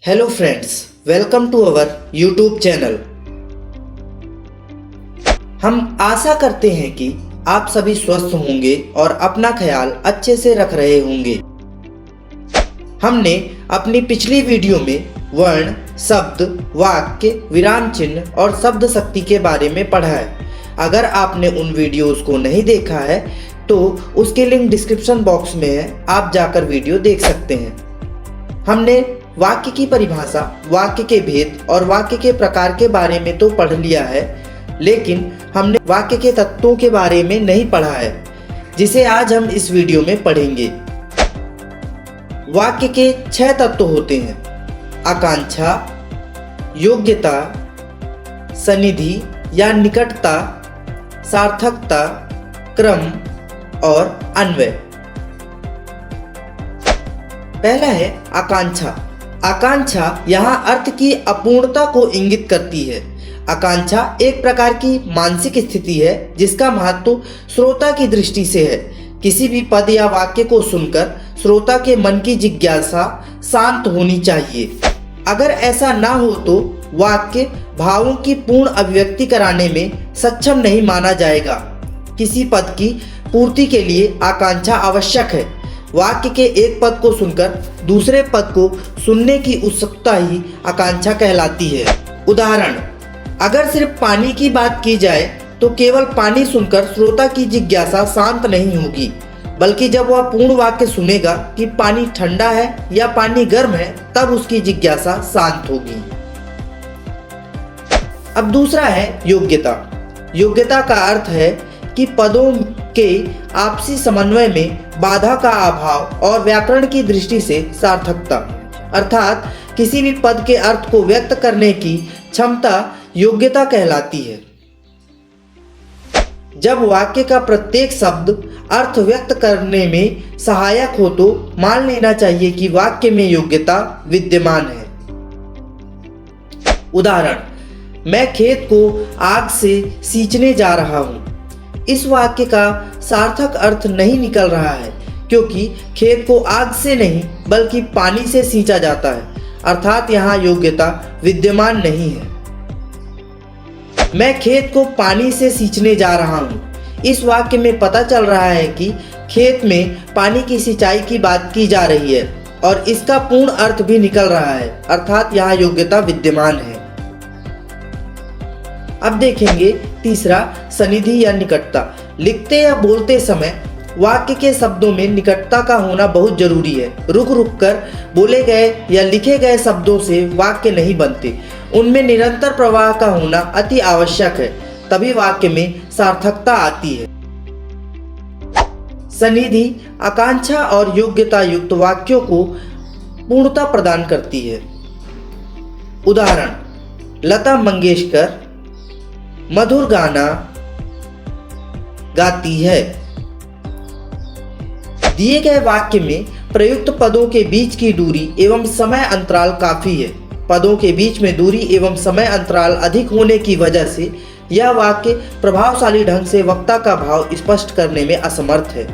Hello friends, welcome to our YouTube channel. हम आशा करते हैं कि आप सभी स्वस्थ होंगे और अपना ख्याल अच्छे से रख रहे होंगे। हमने अपनी पिछली वीडियो में वर्ण, शब्द, वाक्य, विराम चिन्ह और शब्द शक्ति के बारे में पढ़ा है। अगर आपने उन वीडियोस को नहीं देखा है तो उसके लिंक डिस्क्रिप्शन बॉक्स में है, आप जाकर वीडियो देख सकते हैं। हमने वाक्य की परिभाषा, वाक्य के भेद और वाक्य के प्रकार के बारे में तो पढ़ लिया है, लेकिन हमने वाक्य के तत्वों के बारे में नहीं पढ़ा है, जिसे आज हम इस वीडियो में पढ़ेंगे। वाक्य के 6 तत्व होते हैं: आकांक्षा, योग्यता, सन्निधि या निकटता, सार्थकता, क्रम और अन्वय। पहला है आकांक्षा। आकांक्षा यहाँ अर्थ की अपूर्णता को इंगित करती है। आकांक्षा एक प्रकार की मानसिक स्थिति है जिसका महत्व श्रोता की दृष्टि से है। किसी भी पद या वाक्य को सुनकर श्रोता के मन की जिज्ञासा शांत होनी चाहिए। अगर ऐसा ना हो तो वाक्य भावों की पूर्ण अभिव्यक्ति कराने में सक्षम नहीं माना जाएगा। किसी पद की पूर्ति के लिए आकांक्षा आवश्यक है। वाक्य के एक पद को सुनकर दूसरे पद को सुनने की उत्सुकता ही आकांक्षा कहलाती है। उदाहरण, अगर सिर्फ पानी की बात की जाए तो केवल पानी सुनकर श्रोता की जिज्ञासा शांत नहीं होगी, बल्कि जब वह पूर्ण वाक्य सुनेगा कि पानी ठंडा है या पानी गर्म है, तब उसकी जिज्ञासा शांत होगी। अब दूसरा है योग्यता। योग्यता का अर्थ है कि पदों के आपसी समन्वय में बाधा का अभाव और व्याकरण की दृष्टि से सार्थकता, अर्थात किसी भी पद के अर्थ को व्यक्त करने की क्षमता योग्यता कहलाती है। जब वाक्य का प्रत्येक शब्द अर्थ व्यक्त करने में सहायक हो तो मान लेना चाहिए कि वाक्य में योग्यता विद्यमान है। उदाहरण, मैं खेत को आग से सींचने जा रहा हूं। इस वाक्य का सार्थक अर्थ नहीं निकल रहा है, क्योंकि खेत को आग से नहीं बल्कि पानी से सींचा जाता है, अर्थात यहाँ योग्यता विद्यमान नहीं है। मैं खेत को पानी से सींचने जा रहा हूँ। इस वाक्य में पता चल रहा है कि खेत में पानी की सिंचाई की बात की जा रही है और इसका पूर्ण अर्थ भी निकल रहा है, अर्थात यहाँ योग्यता विद्यमान है। अब देखेंगे तीसरा, सन्निधि या निकटता। लिखते या बोलते समय वाक्य के शब्दों में निकटता का होना बहुत जरूरी है। रुक रुक कर बोले गए या लिखे गए शब्दों से वाक्य नहीं बनते, उनमें निरंतर प्रवाह का होना अति आवश्यक है, तभी वाक्य में सार्थकता आती है। सन्निधि आकांक्षा और योग्यता युक्त वाक्यों को पूर्णता प्रदान करती है। उदाहरण, लता मंगेशकर मधुर गाना गाती है। दिए गए वाक्य में प्रयुक्त पदों के बीच की दूरी एवं समय अंतराल काफी है। पदों के बीच में दूरी एवं समय अंतराल अधिक होने की वजह से यह वाक्य प्रभावशाली ढंग से वक्ता का भाव स्पष्ट करने में असमर्थ है।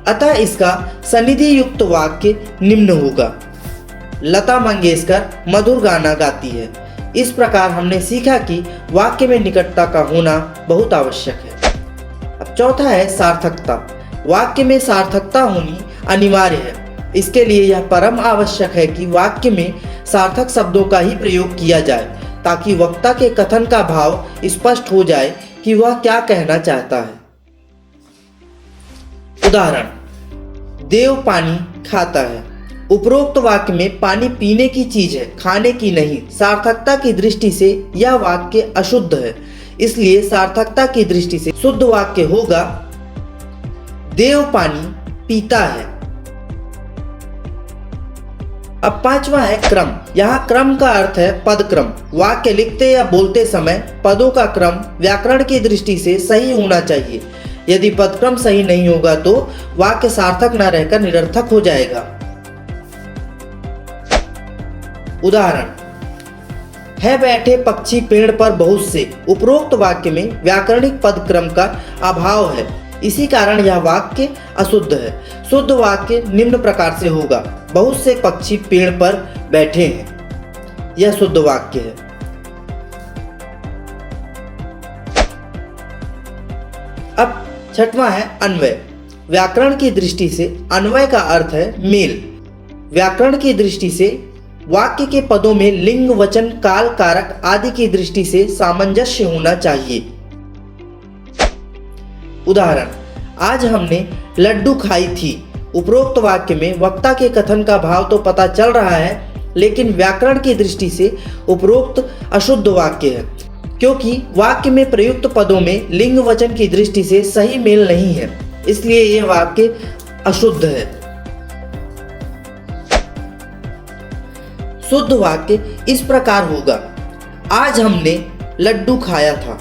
अतः इसका सन्निधि युक्त वाक्य निम्न होगा: लता मंगेशकर मधुर गाना गाती है। इस प्रकार हमने सीखा कि वाक्य में निकटता का होना बहुत आवश्यक है। अब चौथा है सार्थकता। वाक्य में सार्थकता होनी अनिवार्य है। इसके लिए यह परम आवश्यक है कि वाक्य में सार्थक शब्दों का ही प्रयोग किया जाए, ताकि वक्ता के कथन का भाव स्पष्ट हो जाए कि वह क्या कहना चाहता है। उदाहरण, देव पानी खाता है। उपरोक्त वाक्य में पानी पीने की चीज है, खाने की नहीं। सार्थकता की दृष्टि से यह वाक्य अशुद्ध है, इसलिए सार्थकता की दृष्टि से शुद्ध वाक्य होगा: देव पानी पीता है। अब पांचवा है क्रम। यहाँ क्रम का अर्थ है पद क्रम। वाक्य लिखते या बोलते समय पदों का क्रम व्याकरण की दृष्टि से सही होना चाहिए। यदि पदक्रम सही नहीं होगा तो वाक्य सार्थक न रहकर निरर्थक हो जाएगा। उदाहरण, है बैठे पक्षी पेड़ पर बहुत से। उपरोक्त वाक्य में व्याकरणिक पदक्रम का अभाव है, इसी कारण यह वाक्य अशुद्ध है। शुद्ध वाक्य निम्न प्रकार से होगा, बहुत से पक्षी पेड़ पर बैठे हैं। यह शुद्ध वाक्य है। अब छठवां है अन्वय। व्याकरण की दृष्टि से अन्वय का अर्थ है मेल। व्याकरण की दृष्टि से वाक्य के पदों में लिंग, वचन, काल, कारक आदि की दृष्टि से सामंजस्य होना चाहिए। उदाहरण, आज हमने लड्डू खाई थी। उपरोक्त वाक्य में वक्ता के कथन का भाव तो पता चल रहा है, लेकिन व्याकरण की दृष्टि से उपरोक्त अशुद्ध वाक्य है, क्योंकि वाक्य में प्रयुक्त पदों में लिंग, वचन की दृष्टि से सही मेल नहीं है, इसलिए यह वाक्य अशुद्ध है। शुद्ध वाक्य इस प्रकार होगा, आज हमने लड्डू खाया था।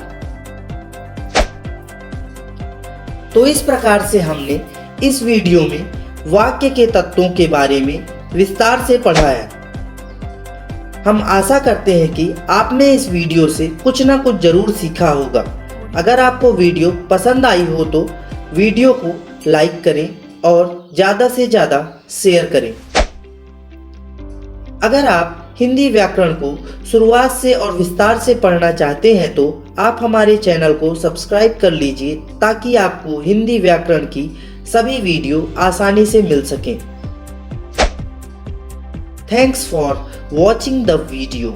तो इस प्रकार से हमने इस वीडियो में वाक्य के तत्वों के बारे में विस्तार से पढ़ा है। हम आशा करते हैं कि आपने इस वीडियो से कुछ ना कुछ जरूर सीखा होगा। अगर आपको वीडियो पसंद आई हो तो वीडियो को लाइक करें और ज़्यादा से ज़्यादा शेयर करें। अगर आप हिंदी व्याकरण को शुरुआत से और विस्तार से पढ़ना चाहते हैं तो आप हमारे चैनल को सब्सक्राइब कर लीजिए, ताकि आपको हिंदी व्याकरण की सभी वीडियो आसानी से मिल सकें। Thanks for watching the video.